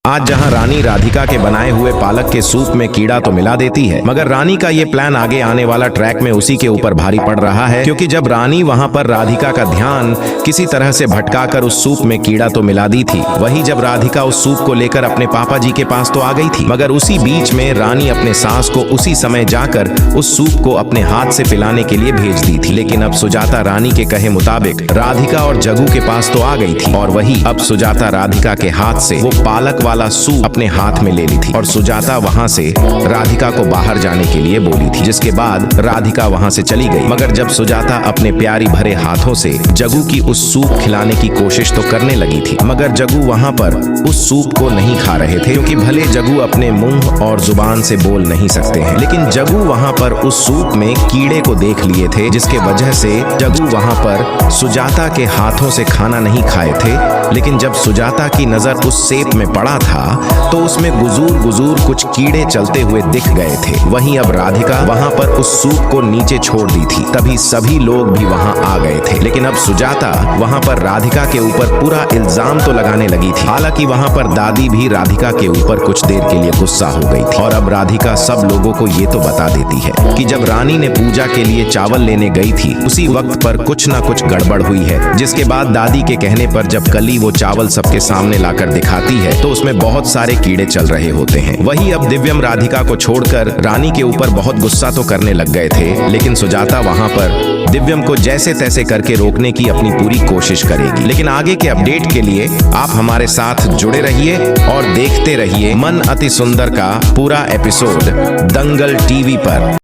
आज जहां रानी राधिका के बनाए हुए पालक के सूप में कीड़ा तो मिला देती है, मगर रानी का ये प्लान आगे आने वाला ट्रैक में उसी के ऊपर भारी पड़ रहा है, क्योंकि जब रानी वहां पर राधिका का ध्यान किसी तरह से भटकाकर उस सूप में कीड़ा तो मिला दी थी, वही जब राधिका उस सूप को लेकर अपने पापा जी के पास तो आ गई थी, मगर उसी बीच में रानी अपने सास को उसी समय जाकर उस सूप को अपने हाथ से पिलाने के लिए भेज दी थी। लेकिन अब सुजाता रानी के कहे मुताबिक राधिका और जग्गू के पास तो आ गई थी, और वही अब सुजाता राधिका के हाथ से वो पालक वाला सूप अपने हाथ में ले ली थी, और सुजाता वहां से राधिका को बाहर जाने के लिए बोली थी, जिसके बाद राधिका वहां से चली गई। मगर जब सुजाता अपने प्यारी भरे हाथों से जग्गू की उस सूप खिलाने की कोशिश तो करने लगी थी, मगर जग्गू वहां पर उस सूप को नहीं खा रहे थे, क्योंकि भले जग्गू अपने मुंह और जुबान से बोल नहीं सकते हैं, लेकिन जग्गू वहां पर उस सूप में कीड़े को देख लिए थे, जिसके वजह से जग्गू वहां पर सुजाता के हाथों से खाना नहीं खाए थे। लेकिन जब सुजाता की नजर उस सेब में पड़ा था तो उसमें गुजूर गुजूर कुछ कीड़े चलते हुए दिख गए थे। वहीं अब राधिका वहां पर उस सूप को नीचे छोड़ दी थी, तभी सभी लोग भी वहां आ गए थे। लेकिन अब सुजाता वहां पर राधिका के ऊपर पूरा इल्जाम तो लगाने लगी थी। हालांकि वहां पर दादी भी राधिका के ऊपर कुछ देर के लिए गुस्सा हो गई थी, और अब राधिका सब लोगों को ये तो बता देती है कि जब रानी ने पूजा के लिए चावल लेने गई थी, उसी वक्त पर कुछ ना कुछ गड़बड़ हुई है, जिसके बाद दादी के कहने पर जब कली वो चावल सबके सामने लाकर दिखाती है तो उसमें बहुत सारे कीड़े चल रहे होते हैं। वही अब दिव्यम राधिका को छोड़कर रानी के ऊपर बहुत गुस्सा तो करने लग गए थे, लेकिन सुजाता वहां पर दिव्यम को जैसे तैसे करके रोकने की अपनी पूरी कोशिश करेगी। लेकिन आगे के अपडेट के लिए आप हमारे साथ जुड़े रहिए और देखते रहिए मन अति सुंदर का पूरा एपिसोड दंगल टीवी पर।